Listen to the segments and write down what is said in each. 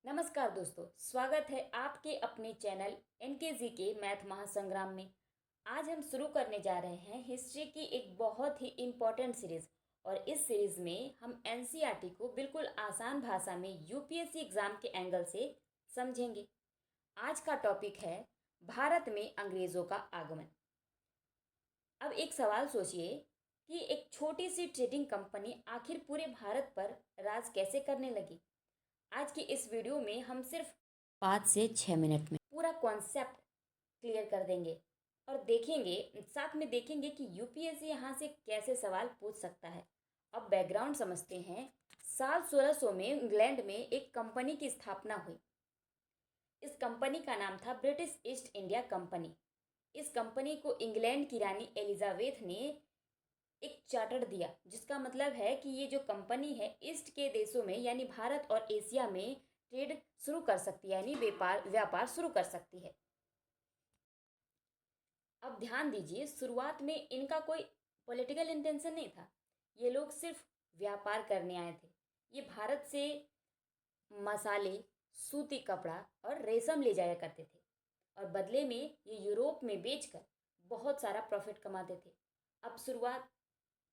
नमस्कार दोस्तों, स्वागत है आपके अपने चैनल एनकेजी के मैथ महासंग्राम में। आज हम शुरू करने जा रहे हैं हिस्ट्री की एक बहुत ही इम्पोर्टेंट सीरीज। और इस सीरीज में हम एनसीईआरटी को बिल्कुल आसान भाषा में यूपीएससी एग्जाम के एंगल से समझेंगे। आज का टॉपिक है भारत में अंग्रेजों का आगमन। अब एक सवाल सोचिए कि एक छोटी सी ट्रेडिंग कंपनी आखिर पूरे भारत पर राज कैसे करने लगी। आज की इस वीडियो में हम सिर्फ 5 से 6 मिनट में पूरा कॉन्सेप्ट क्लियर कर देंगे और देखेंगे, साथ में देखेंगे कि यूपीएससी यहाँ से कैसे सवाल पूछ सकता है। अब बैकग्राउंड समझते हैं। साल 1600 में इंग्लैंड में एक कंपनी की स्थापना हुई। इस कंपनी का नाम था ब्रिटिश ईस्ट इंडिया कंपनी। इस कंपनी को इंग्लैंड की रानी एलिजाबेथ ने एक चार्टर दिया, जिसका मतलब है कि ये जो कंपनी है ईस्ट के देशों में यानी भारत और एशिया में ट्रेड शुरू कर सकती है, यानी व्यापार शुरू कर सकती है। अब ध्यान दीजिए, शुरुआत में इनका कोई पॉलिटिकल इंटेंशन नहीं था। ये लोग सिर्फ व्यापार करने आए थे। ये भारत से मसाले, सूती कपड़ा और रेशम ले जाया करते थे और बदले में ये यूरोप में बेचकर बहुत सारा प्रॉफिट कमाते थे। अब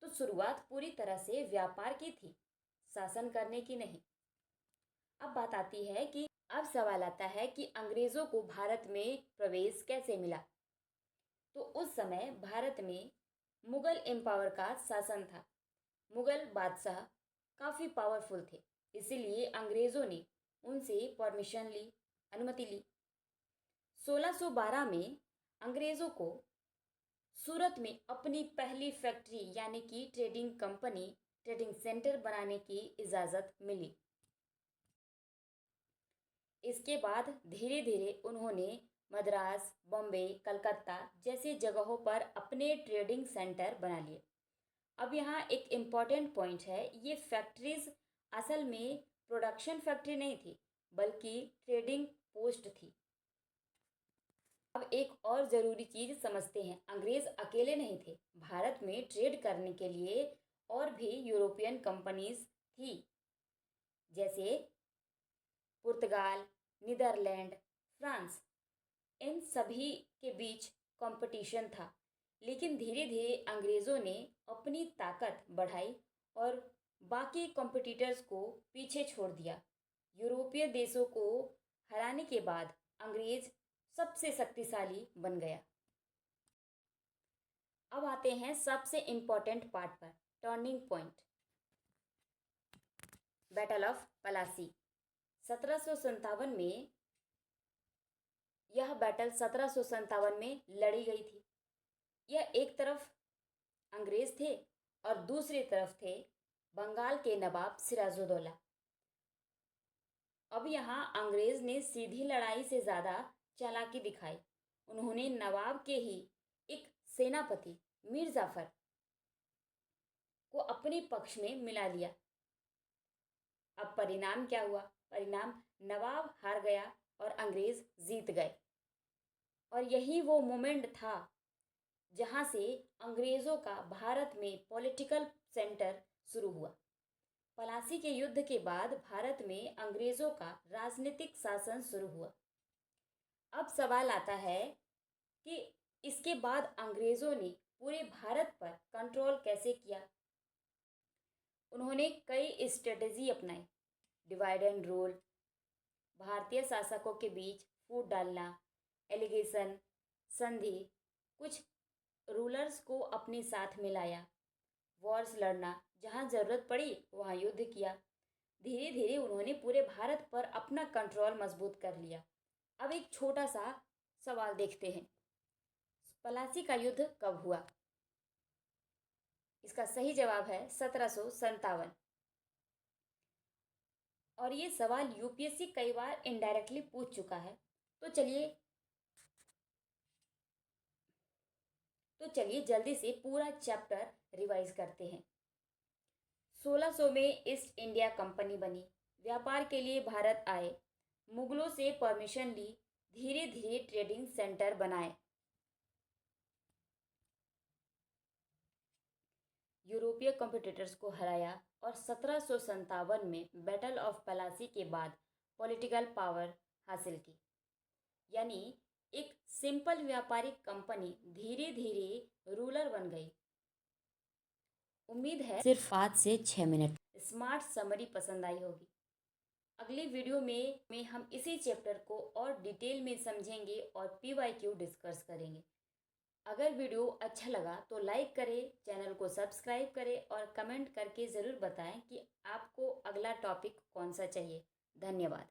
शुरुआत पूरी तरह से व्यापार की थी, शासन करने की नहीं। अब बात आती है कि अब सवाल आता है कि अंग्रेजों को भारत में प्रवेश कैसे मिला। तो उस समय भारत में मुगल एम्पायर का शासन था। मुगल बादशाह काफ़ी पावरफुल थे, इसीलिए अंग्रेज़ों ने उनसे परमिशन ली, अनुमति ली। 1612 में अंग्रेज़ों को सूरत में अपनी पहली फैक्ट्री यानी कि ट्रेडिंग सेंटर बनाने की इजाज़त मिली। इसके बाद धीरे धीरे उन्होंने मद्रास, बॉम्बे, कलकत्ता जैसी जगहों पर अपने ट्रेडिंग सेंटर बना लिए। अब यहाँ एक इम्पॉर्टेंट पॉइंट है, ये फैक्ट्रीज असल में प्रोडक्शन फैक्ट्री नहीं थी बल्कि ट्रेडिंग पोस्ट थी। अब एक और ज़रूरी चीज़ समझते हैं, अंग्रेज़ अकेले नहीं थे। भारत में ट्रेड करने के लिए और भी यूरोपियन कंपनीज थी, जैसे पुर्तगाल, नीदरलैंड, फ्रांस। इन सभी के बीच कंपटीशन था, लेकिन धीरे धीरे अंग्रेज़ों ने अपनी ताकत बढ़ाई और बाकी कॉम्पिटिटर्स को पीछे छोड़ दिया। यूरोपीय देशों को हराने के बाद अंग्रेज़ सबसे शक्तिशाली बन गया। अब आते हैं सबसे इम्पोर्टेंट पार्ट पर, turning point, battle of Plassey. 1757 में यह बैटल 1757 में लड़ी गई थी। यह एक तरफ अंग्रेज थे और दूसरी तरफ थे बंगाल के नवाब सिराजुद्दौला। अब यहाँ अंग्रेज ने सीधी लड़ाई से ज़्यादा चालाकी दिखाई। उन्होंने नवाब के ही एक सेनापति मीर जाफर को अपने पक्ष में मिला लिया। अब परिणाम क्या हुआ? परिणाम, नवाब हार गया और अंग्रेज जीत गए। और यही वो मोमेंट था जहाँ से अंग्रेज़ों का भारत में पॉलिटिकल सेंटर शुरू हुआ। पलासी के युद्ध के बाद भारत में अंग्रेज़ों का राजनीतिक शासन शुरू हुआ। अब सवाल आता है कि इसके बाद अंग्रेज़ों ने पूरे भारत पर कंट्रोल कैसे किया। उन्होंने कई स्ट्रेटजी अपनाई, डिवाइड एंड रूल, भारतीय शासकों के बीच फूट डालना, एलिगेशन, संधि, कुछ रूलर्स को अपने साथ मिलाया, वॉर्स लड़ना, जहाँ ज़रूरत पड़ी वहाँ युद्ध किया। धीरे धीरे उन्होंने पूरे भारत पर अपना कंट्रोल मजबूत कर लिया। अब एक छोटा सा सवाल देखते हैं, पलासी का युद्ध कब हुआ? इसका सही जवाब है 1757। और ये सवाल यूपीएससी कई बार इनडायरेक्टली पूछ चुका है। तो चलिए जल्दी से पूरा चैप्टर रिवाइज करते हैं। 1600 में ईस्ट इंडिया कंपनी बनी, व्यापार के लिए भारत आए, मुगलों से परमिशन ली, धीरे धीरे ट्रेडिंग सेंटर बनाए, यूरोपीय कॉम्पिटिटर्स को हराया और 1757 में बैटल ऑफ पलासी के बाद पॉलिटिकल पावर हासिल की। यानी एक सिंपल व्यापारिक कंपनी धीरे धीरे रूलर बन गई। उम्मीद है सिर्फ 5 से 6 मिनट स्मार्ट समरी पसंद आई होगी। अगली वीडियो में हम इसी चैप्टर को और डिटेल में समझेंगे और PYQ डिस्कस करेंगे। अगर वीडियो अच्छा लगा तो लाइक करें, चैनल को सब्सक्राइब करें और कमेंट करके ज़रूर बताएं कि आपको अगला टॉपिक कौन सा चाहिए। धन्यवाद।